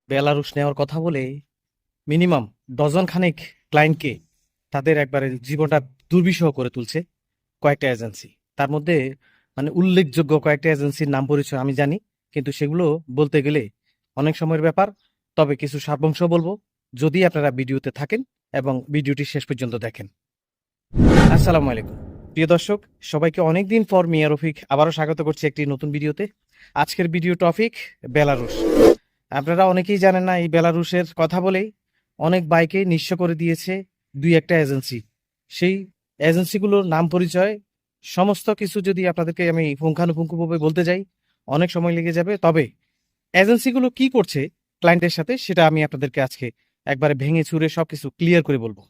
বেলারুশ নেওয়ার কথা বলে মিনিমাম ডজন খানেক ক্লায়েন্টকে তাদের একবারে জীবনটা দুর্বিষহ করে তুলছে কয়েকটা এজেন্সি। তার মধ্যে মানে উল্লেখযোগ্য কয়েকটা এজেন্সির নাম পরিচয় আমি জানি, কিন্তু সেগুলো বলতে গেলে অনেক সময়ের ব্যাপার। তবে কিছু সারাংশ বলবো যদি আপনারা ভিডিওতে থাকেন এবং ভিডিওটি শেষ পর্যন্ত দেখেন। আসসালামু আলাইকুম প্রিয় দর্শক, সবাইকে অনেকদিন পর মিয়া রফিক আবারও স্বাগত করছি একটি নতুন ভিডিওতে। আজকের ভিডিও টপিক বেলারুশ। আপনারা অনেকেই জানেন না, এই বেলারুশের কথা বলেই অনেক বাইকে নিঃস্ব করে দিয়েছে দুই একটা এজেন্সি। সেই এজেন্সিগুলোর নাম পরিচয় সমস্ত কিছু যদি আপনাদেরকে আমি পুঙ্খানুপুঙ্খভাবে বলতে যাই অনেক সময় লেগে যাবে। তবে এজেন্সিগুলো কি করছে ক্লায়েন্টের সাথে সেটা আমি আপনাদেরকে আজকে একবারে ভেঙে চুরে সবকিছু ক্লিয়ার করে বলবো।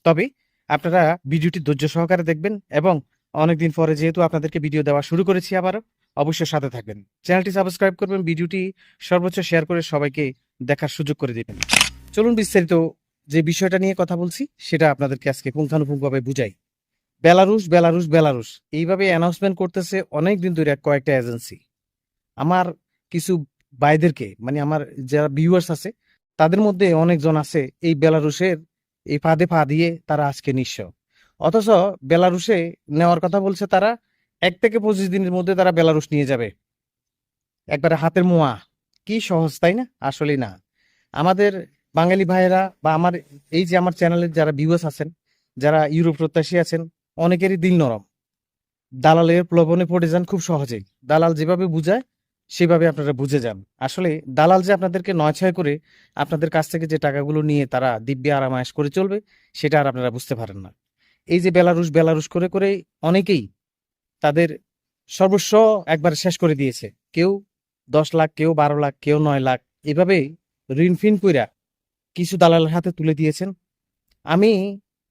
তবে আপনারা ভিডিওটি ধৈর্য সহকারে দেখবেন এবং অনেকদিন পরে যেহেতু আপনাদেরকে ভিডিও দেওয়া শুরু করেছি আবারও, অবশ্যই সাথে থাকবেন, চ্যানেলটি সাবস্ক্রাইব করবেন, ভিডিওটি সর্বোচ্চ শেয়ার করে সবাইকে দেখার সুযোগ করে দিবেন। চলুন বিস্তারিত যে বিষয়টা নিয়ে কথা বলছি সেটা আপনাদেরকে আজকে পুঙ্খানুপুঙ্খভাবে বুঝাই। বেলারুশ বেলারুশ বেলারুশ এইভাবে অ্যানাউন্সমেন্ট করতেছে অনেক দিন ধরে কয়েকটা এজেন্সি। আমার কিছু ভাইদেরকে মানে আমার যারা ভিউয়ার্স আছে তাদের মধ্যে অনেকজন আছে এই বেলারুশের এই ফাঁদে পা দিয়ে তারা আজকে নিঃস্ব। অথচ বেলারুশে নেওয়ার কথা বলছে তারা 1 থেকে 25 দিনের মধ্যে তারা বেলারুশ নিয়ে যাবে, একবারে হাতের মোয়া। কি সহজ, তাই না? আসলেই না। আমাদের বাঙালি ভাইয়েরা বা আমার এই যে আমার চ্যানেলের যারা ভিউয়ার্স আছেন, যারা ইউরোপ প্রত্যাশী আছেন, অনেকেরই দিল নরম। দালালের প্রলোভনে পড়ে যান খুব সহজেই। দালাল যেভাবে বুঝায় সেভাবে আপনারা বুঝে যান। আসলে দালাল যে আপনাদেরকে নয় ছয় করে আপনাদের কাছ থেকে যে টাকাগুলো নিয়ে তারা দিব্যি আরামায়েশ করে চলবে সেটা আর আপনারা বুঝতে পারেন না। এই যে বেলারুশ বেলারুশ করে করে অনেকেই তাদের সর্বস্ব একবার শেষ করে দিয়েছে। কেউ 10 লাখ, কেউ 12 লাখ, কেউ 9 লাখ, এভাবে ঋণ ফিন কইরা কিছু দালালের হাতে তুলে দিয়েছেন। আমি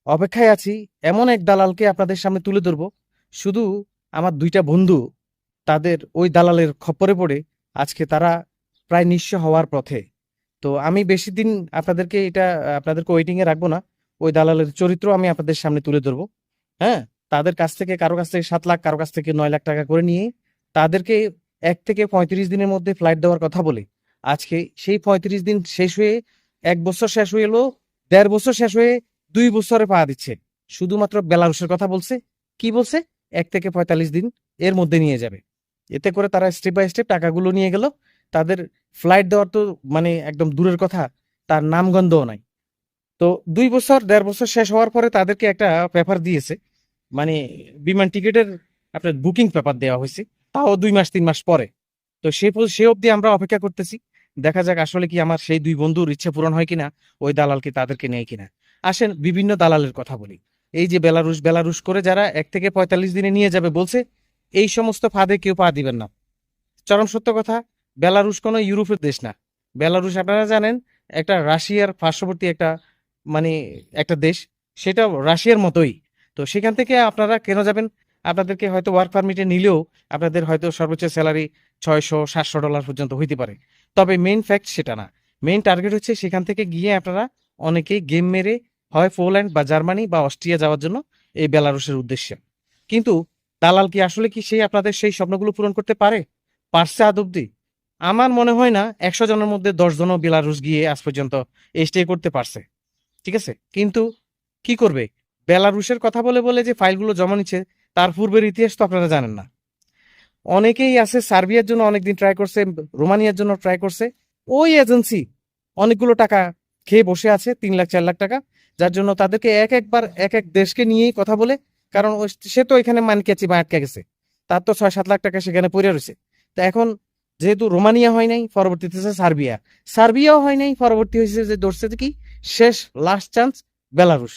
অপেক্ষায় আছি এমন এক দালালকে আপনাদের সামনে তুলে ধরবো। শুধু আমার দুইটা বন্ধু তাদের ওই দালালের খপ্পরে পড়ে আজকে তারা প্রায় নিঃস্ব হওয়ার পথে। তো আমি বেশি দিন আপনাদেরকে ওয়েটিং এ রাখবো না। ওই দালালের চরিত্র আমি আপনাদের সামনে তুলে ধরবো। হ্যাঁ, তাদের কাছ থেকে কারো কাছ থেকে 7 লাখ, কারো কাছ থেকে 9 লাখ টাকা করে নিয়ে তাদেরকে 1 থেকে 35 দিনের মধ্যে ফ্লাইট দেওয়ার কথা বলে আজকে সেই 35 দিন শেষ হয়ে 1 বছর শেষ হয়ে এলো, 1.5 বছর শেষ হয়ে 2 বছরে পা দিচ্ছে। শুধুমাত্র বেলারুশের কথা বলছে। কি বলছে? 1 থেকে 45 দিন এর মধ্যে নিয়ে যাবে। এতে করে তারা স্টেপ বাই স্টেপ টাকাগুলো নিয়ে গেল। তাদের ফ্লাইট দেওয়ার তো মানে একদম দূরের কথা, তার নামগন্ধও নাই। তো 2 বছর 1.5 বছর শেষ হওয়ার পরে তাদেরকে একটা পেপার দিয়েছে, মানে বিমান টিকিটের আপনার বুকিং পেপার দেওয়া হয়েছে, তাও 2 মাস 3 মাস পরে। তো সে অবধি আমরা অপেক্ষা করতেছি, দেখা যাক আসলে কি আমার সেই দুই বন্ধুর ইচ্ছে পূরণ হয় কিনা, ওই দালালকে তাদেরকে নেয় কিনা। আসেন বিভিন্ন দালালের কথা বলি। এই যে বেলারুশ বেলারুশ করে যারা 1 থেকে 45 দিনে নিয়ে যাবে বলছে, এই সমস্ত ফাঁদে কেউ পা দিবেন না। চরম সত্য কথা, বেলারুশ কোনো ইউরোপের দেশ না। বেলারুশ আপনারা জানেন একটা রাশিয়ার পার্শ্ববর্তী একটা মানে একটা দেশ, সেটাও রাশিয়ার মতোই। তো সেখান থেকে আপনারা কেন যাবেন? আপনাদেরকে হয়তো ওয়ার্ক পারমিটে নিলেও আপনাদের হয়তো সর্বোচ্চ স্যালারি $600-700 পর্যন্ত হইতে পারে। তবে মেইন ফ্যাক্ট সেটা না। মেইন টার্গেট হচ্ছে সেখান থেকে গিয়ে আপনারা অনেকেই গেম মেরে হয় পোল্যান্ড বা জার্মানি বা অস্ট্রিয়া যাওয়ার জন্য এই বেলারুশের উদ্দেশ্যে। কিন্তু দালাল কি আসলে কি সেই আপনাদের সেই স্বপ্নগুলো পূরণ করতে পারছে আদ অব্দি? আমার মনে হয় না 100 জনের মধ্যে 10 জনও বেলারুশ গিয়ে আজ পর্যন্ত স্টে করতে পারছে। ঠিক আছে, কিন্তু কি করবে? বেলারুশের কথা বলে বলে যে ফাইলগুলো জমা নিচ্ছে, তার পূর্বের ইতিহাস তো আপনারা জানেন না। অনেকেই আছে সার্বিয়ার জন্য অনেকদিন ট্রাই করছে, রোমানিয়ার জন্য ট্রাই করছে। ওই এজেন্সি অনেকগুলো টাকা খেয়ে বসে আছে, 3 লাখ 4 লাখ টাকা, যার জন্য তাদেরকে একবার এক এক দেশকে নিয়েই কথা বলে। কারণ সে তো এখানে মানকেছি বা আটকে গেছে, তার তো 6-7 লাখ টাকা সেখানে পড়ে রয়েছে। তো এখন যেহেতু রোমানিয়া হয় নাই, পরবর্তীতে হচ্ছে সার্বিয়া, সার্বিয়াও হয় নাই, পরবর্তী হয়েছে যে ধরছে কি শেষ লাস্ট চান্স বেলারুশ।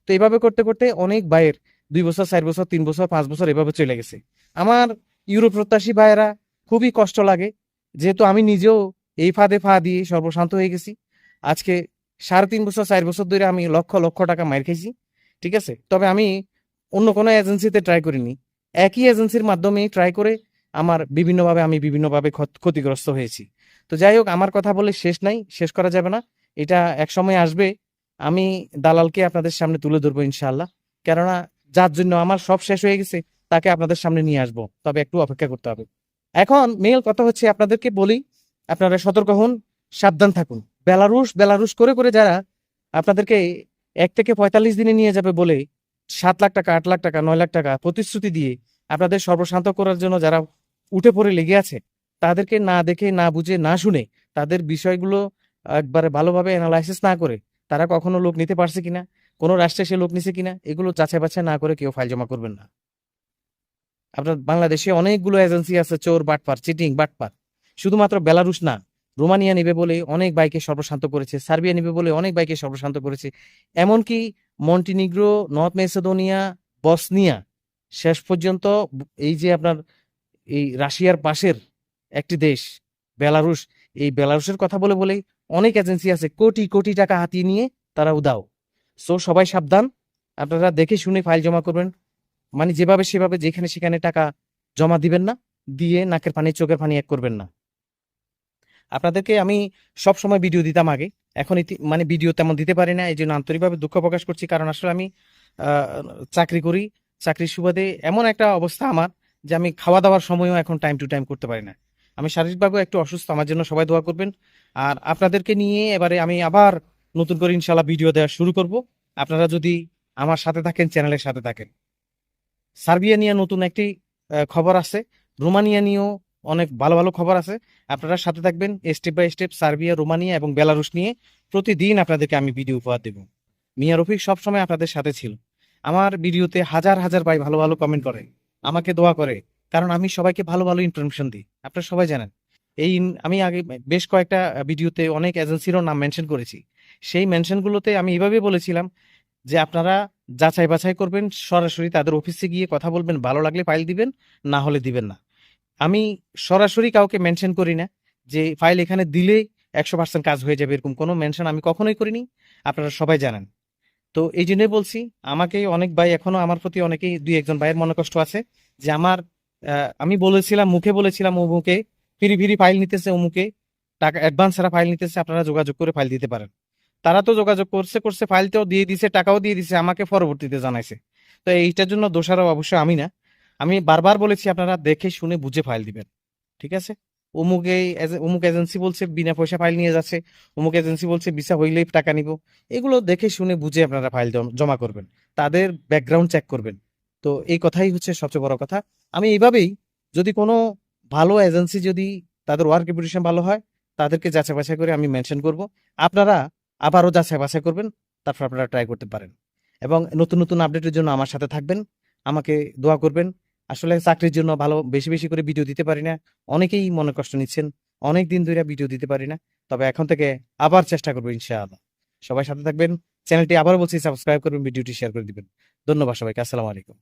তো এইভাবে করতে করতে অনেক ভাইয়ের 2 বছর 4 বছর 3 বছর 5 বছর এভাবে চলে গেছে। আমার ইউরোপ প্রত্যাশী ভাইয়েরা খুবই কষ্ট লাগে, যেহেতু আমি নিজেও এই ফাঁদে পা দিয়ে সর্বশান্ত হয়ে গেছি। আজকে 3.5 বছর 4 বছর ধরে আমি লক্ষ লক্ষ টাকা মাইর খাইছি। ঠিক আছে, তবে আমি অন্য কোনো এজেন্সিতে ট্রাই করিনি, একই এজেন্সির মাধ্যমে ট্রাই করে আমি বিভিন্নভাবে ক্ষতিগ্রস্ত হয়েছি। তো যাই হোক, আমার কথা বলে শেষ নাই, শেষ করা যাবে না। এটা এক সময় আসবে, আমি দালালকে আপনাদের সামনে তুলে ধরবো ইনশাআল্লাহ। কেননা যার জন্য আমার সব শেষ হয়ে গেছে তাকে আপনাদের সামনে নিয়ে আসবো, তবে একটু অপেক্ষা করতে হবে। এখন মেইন কথা হচ্ছে আপনাদেরকে বলি, আপনারা সতর্ক হন। সাবধান থাকুন। বেলারুশ বেলারুশ করে করে যারা আপনাদেরকে 1 থেকে 45 দিনে নিয়ে যাবে বলে 7 লাখ টাকা, 8 লাখ টাকা, 9 লাখ টাকা প্রতিশ্রুতি দিয়ে আপনাদের সর্বশান্ত করার জন্য যারা উঠে পড়ে লেগে আছে, তাদেরকে না দেখে, না বুঝে, না শুনে, তাদের বিষয়গুলো একবারে ভালোভাবে অ্যানালাইসিস না করে তারা কখনো লোক নিতে পারছে কিনা, কোনো রাষ্ট্রে সে লোক নিছে কিনা, এগুলো যাচাই বাছাই না করে কেউ ফাইল জমা করবেন না। আপনার বাংলাদেশে অনেকগুলো এজেন্সি আছে, চোর বাটপার, চিটিং বাটপার। শুধুমাত্র বেলারুশ না, রোমানিয়া নিবে বলে অনেক বাইকে সর্বশান্ত করেছে, সার্বিয়া নিবে বলে অনেক বাইকে সর্বশান্ত করেছে, এমনকি মন্টিনিগ্রো, নর্থ মেসিডোনিয়া, বসনিয়া, শেষ পর্যন্ত এই যে আপনার এই রাশিয়ার পাশের একটি দেশ বেলারুশ, এই বেলারুশের কথা বলে বলেই অনেক এজেন্সি আছে কোটি কোটি টাকা হাতিয়ে নিয়ে তারা উদাও। সো সবাই সাবধান, আপনারা দেখে শুনে ফাইল জমা করবেন। মানে যেভাবে সেভাবে যেখানে সেখানে টাকা জমা দিবেন না, দিয়ে নাকের পানি চোখের পানি এক করবেন না। আপনাদেরকে আমি সব সময় ভিডিও দিতাম আগে, এখন মানে ভিডিও তেমন দিতে পারি না, এই জন্য আন্তরিকভাবে দুঃখ প্রকাশ করছি। কারণ আসলে আমি আহ, চাকরি করি, চাকরির সুবাদে এমন একটা অবস্থা আমার যে আমি খাওয়া দাওয়ার সময়ও এখন টাইম টু টাইম করতে পারি না। আমি শারীরিকভাবে একটু অসুস্থ, আমার জন্য সবাই দোয়া করবেন। আর আপনাদেরকে নিয়ে এবারে আমি আবার নতুন করে ইনশাল্লাহ ভিডিও দেওয়া শুরু করব। আপনারা যদি আমার সাথে থাকেন, চ্যানেলের সাথে থাকেন। সার্বিয়া নিয়ে নতুন একটি খবর আছে, রোমানিয়া নিয়েও অনেক ভালো ভালো খবর আছে। আপনারা সাথে থাকবেন, step by step Serbia, Romania এবং বেলারুশ নিয়ে প্রতিদিন আপনাদেরকে আমি ভিডিও উপহার দেব। মিয়া রফিক সবসময় আপনাদের সাথে ছিল। আমার ভিডিওতে হাজার হাজার ভাই ভালো ভালো কমেন্ট করে, আমাকে দোয়া করে, কারণ আমি সবাইকে ভালো ভালো ইনফরমেশন দিই, আপনারা সবাই জানেন। আমি আগে বেশ কয়েকটা ভিডিওতে অনেক এজেন্সিরও নাম মেনশন করেছি। সেই মেনশনগুলোতে আমি এভাবে বলেছিলাম যে আপনারা যাচাই বাছাই করবেন, সরাসরি তাদের অফিসে গিয়ে কথা বলবেন, ভালো লাগলে ফাইল দিবেন, না হলে দিবেন না। আমি সরাসরি কাউকে মেনশন করি না যে ফাইল এখানে দিলে 100% কাজ হয়ে যাবে, এরকম কোনো মেনশন আমি কখনোই করিনি, আপনারা সবাই জানেন। তো এই জন্যই বলছি, আমাকে অনেক ভাই এখনো আমার প্রতি অনেকেই, দুই একজন ভাইয়ের মনে কষ্ট আছে যে আমার আমি বলেছিলাম, মুখে বলেছিলাম অমুকে ফিরি ফিরি ফাইল নিতেছে, অমুকে টাকা অ্যাডভান্স ছাড়া ফাইল নিতেছে, আপনারা যোগাযোগ করে ফাইল দিতে পারেন। তারা তো যোগাযোগ করছে করছে, ফাইলটাও দিয়ে দিছে, টাকাও দিয়ে দিছে, আমাকে পরবর্তীতে জানাইছে। তো এইটার জন্য দোষারও অবশ্যই আমি না। আমি বারবার বলেছি আপনারা দেখে শুনে বুঝে ফাইল দিবেন, ঠিক আছে? অমুক এজেন্সি বলছে বিনা পয়সা ফাইল নিয়ে যাচ্ছে, অমুক এজেন্সি বলছে ভিসা হইলেই টাকা নিব, এগুলো দেখে শুনে বুঝে আপনারা ফাইল জমা করবেন, তাদের ব্যাকগ্রাউন্ড চেক করবেন। তো এই কথাই হচ্ছে সবচেয়ে বড় কথা। আমি এইভাবেই, যদি কোনো ভালো এজেন্সি, যদি তাদের ওয়ার্ক রেপুটেশন ভালো হয়, তাদেরকে যাচাই বাছাই করে আমি মেনশন করব। আপনারা আবারও যাচাই বাছাই করবেন, তারপর আপনারা ট্রাই করতে পারেন। এবং নতুন নতুন আপডেটের জন্য আমার সাথে থাকবেন, আমাকে দোয়া করবেন। আসলে চাকরির জন্য ভালো বেশি বেশি করে ভিডিও দিতে পারি না, অনেকেই মনে কষ্ট নিচ্ছেন, অনেক দিন ধরে ভিডিও দিতে পারি না। তবে এখন থেকে আবার চেষ্টা করবো ইনশাআল্লাহ। সবাই সাথে থাকবেন, চ্যানেলটি আবারও বলছি সাবস্ক্রাইব করবেন, ভিডিওটি শেয়ার করে দিবেন। ধন্যবাদ সবাইকে, আসসালামু আলাইকুম।